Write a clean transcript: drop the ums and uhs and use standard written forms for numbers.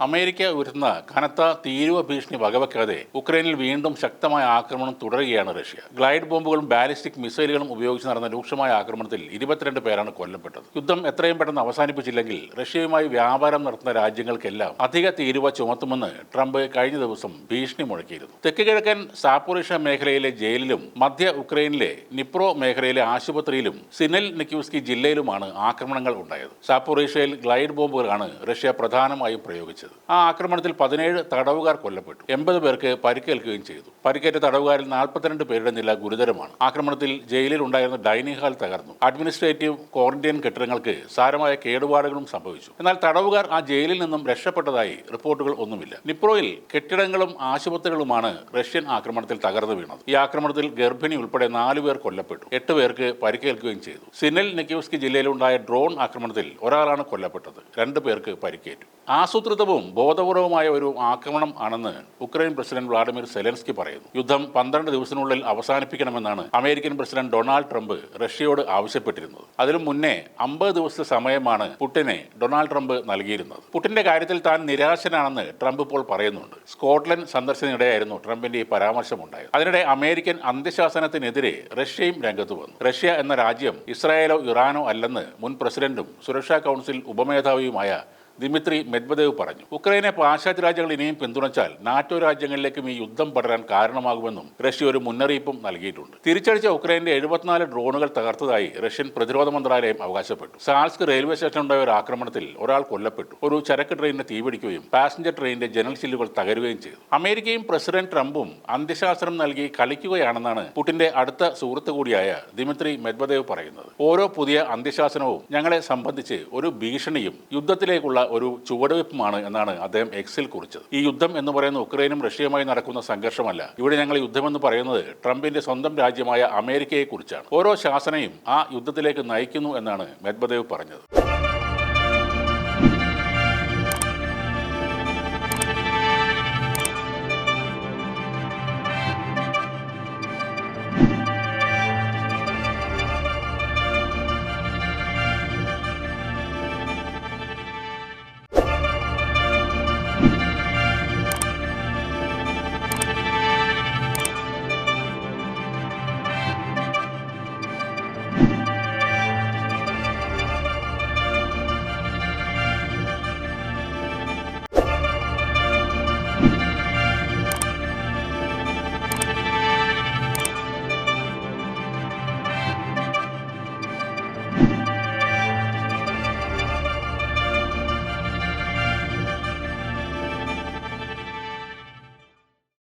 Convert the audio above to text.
America ഉയർത്തുന്ന കനത്ത തീരുവ ഭീഷണി വകവെക്കാതെ ഉക്രൈനിൽ വീണ്ടും ശക്തമായ ആക്രമണം തുടരുകയാണ് റഷ്യ. ഗ്ലൈഡ് ബോംബുകളും ബാലിസ്റ്റിക് മിസൈലുകളും ഉപയോഗിച്ച് നടന്ന രൂക്ഷമായ ആക്രമണത്തിൽ 22 പേരാണ് കൊല്ലപ്പെട്ടത്. യുദ്ധം എത്രയും പെട്ടെന്ന് അവസാനിപ്പിച്ചില്ലെങ്കിൽ റഷ്യയുമായി വ്യാപാരം നടത്തുന്ന രാജ്യങ്ങൾക്കെല്ലാം അധിക തീരുവ ചുമത്തുമെന്ന് ട്രംപ് കഴിഞ്ഞ ദിവസം ഭീഷണി മുഴക്കിയിരുന്നു. തെക്ക് കിഴക്കൻ സാപ്പോറിഷ്യ മേഖലയിലെ ജയിലിലും മധ്യ ഉക്രൈനിലെ നിപ്രോ മേഖലയിലെ ആശുപത്രിയിലും സിനെൽ നിക്യൂസ്കി ജില്ലയിലുമാണ് ആക്രമണങ്ങൾ ഉണ്ടായത്. സാപ്പോറിഷ്യയിൽ ഗ്ലൈഡ് ബോംബുകളാണ് റഷ്യ പ്രധാനമായും പ്രയോഗിച്ചത്. ആ ആക്രമണത്തിൽ 17 തടവുകാർ കൊല്ലപ്പെട്ടു, 80 പേർക്ക് പരിക്കേൽക്കുകയും ചെയ്തു. പരിക്കേറ്റ തടവുകാരിൽ 42 പേരുടെ നില ഗുരുതരമാണ്. ആക്രമണത്തിൽ ജയിലിൽ ഉണ്ടായിരുന്ന ഡൈനിങ് ഹാൾ തകർന്നു. അഡ്മിനിസ്ട്രേറ്റീവ് ക്വാറന്റൈൻ കെട്ടിടങ്ങൾക്ക് സാരമായ കേടുപാടുകളും സംഭവിച്ചു. എന്നാൽ തടവുകാർ ആ ജയിലിൽ നിന്നും രക്ഷപ്പെട്ടതായി റിപ്പോർട്ടുകൾ ഒന്നുമില്ല. നിപ്രോയിൽ കെട്ടിടങ്ങളും ആശുപത്രികളുമാണ് റഷ്യൻ ആക്രമണത്തിൽ തകർന്നു വീണത്. ഈ ആക്രമണത്തിൽ ഗർഭിണി ഉൾപ്പെടെ 4 പേർ കൊല്ലപ്പെട്ടു, 8 പേർക്ക് പരിക്കേൽക്കുകയും ചെയ്തു. സിനെൽ നിക്യൂസ്കി ജില്ലയിലുണ്ടായ ഡ്രോൺ ആക്രമണത്തിൽ ഒരാളാണ് കൊല്ലപ്പെട്ടത്, 2 പേർക്ക് പരിക്കേറ്റു. ആസൂത്രിതവും ബോധപൂർവമായ ഒരു ആക്രമണം ആണെന്ന് ഉക്രൈൻ പ്രസിഡന്റ് വ്ളാഡിമിർ സെലൻസ്കി പറയുന്നു. യുദ്ധം 12 ദിവസത്തിനുള്ളിൽ അവസാനിപ്പിക്കണമെന്നാണ് അമേരിക്കൻ പ്രസിഡന്റ് ഡൊണാൾഡ് ട്രംപ് റഷ്യയോട് ആവശ്യപ്പെട്ടിരുന്നത്. അതിനു മുന്നേ 50 ദിവസത്തെ സമയമാണ് പുടിനെ ഡൊണാൾഡ് ട്രംപ് നൽകിയിരുന്നത്. പുടിന്റെ കാര്യത്തിൽ താൻ നിരാശനാണെന്ന് ട്രംപ് ഇപ്പോൾ പറയുന്നുണ്ട്. സ്കോട്ട്ലൻഡ് സന്ദർശനത്തിനിടെയായിരുന്നു ട്രംപിന്റെ ഈ പരാമർശമുണ്ടായത്. അതിനിടെ അമേരിക്കൻ അന്ത്യശാസനത്തിനെതിരെ റഷ്യയും രംഗത്ത് വന്നു. റഷ്യ എന്ന രാജ്യം ഇസ്രായേലോ ഇറാനോ അല്ലെന്ന് മുൻ പ്രസിഡന്റും സുരക്ഷാ കൗൺസിൽ ഉപമേധാവിയുമായ ദിമിത്രി മെദ്വദേവ് പറഞ്ഞു. ഉക്രൈനെ പാശ്ചാത്യ രാജ്യങ്ങൾ ഇനിയും പിന്തുണച്ചാൽ നാറ്റോ രാജ്യങ്ങളിലേക്കും ഈ യുദ്ധം പടരാൻ കാരണമാകുമെന്നും റഷ്യ ഒരു മുന്നറിയിപ്പും നൽകിയിട്ടുണ്ട്. തിരിച്ചടിച്ച ഉക്രൈന്റെ 74 ഡ്രോണുകൾ തകർത്തതായി റഷ്യൻ പ്രതിരോധ മന്ത്രാലയം അവകാശപ്പെട്ടു. സാൽസ്ക് റെയിൽവേ സ്റ്റേഷനുണ്ടായ ഒരു ആക്രമണത്തിൽ ഒരാൾ കൊല്ലപ്പെട്ടു. ഒരു ചരക്ക് ട്രെയിനിന് തീപിടിക്കുകയും പാസഞ്ചർ ട്രെയിനിന്റെ ജനൽ ചില്ലുകൾ തകരുകയും ചെയ്തു. അമേരിക്കയും പ്രസിഡന്റ് ട്രംപും അന്ത്യശാസനം നൽകി കളിക്കുകയാണെന്നാണ് പുടിന്റെ അടുത്ത സുഹൃത്ത് കൂടിയായ ദിമിത്രി മെദ്വദേവ് പറയുന്നത്. ഓരോ പുതിയ അന്ത്യശാസനവും ഞങ്ങളെ സംബന്ധിച്ച് ഒരു ഭീഷണിയും യുദ്ധത്തിലേക്കുള്ള ഒരു ചുവടുവെപ്പുമാണ് എന്നാണ് അദ്ദേഹം എക്സിൽ കുറിച്ചത്. ഈ യുദ്ധം എന്ന് പറയുന്ന ഉക്രൈനും റഷ്യയുമായി നടക്കുന്ന സംഘർഷമല്ല. ഇവിടെ ഞങ്ങൾ യുദ്ധമെന്ന് പറയുന്നത് ട്രംപിന്റെ സ്വന്തം രാജ്യമായ അമേരിക്കയെ കുറിച്ചാണ്. ഓരോ ശാസനയും ആ യുദ്ധത്തിലേക്ക് നയിക്കുന്നു എന്നാണ് മെദ്വദേവ് പറഞ്ഞത്.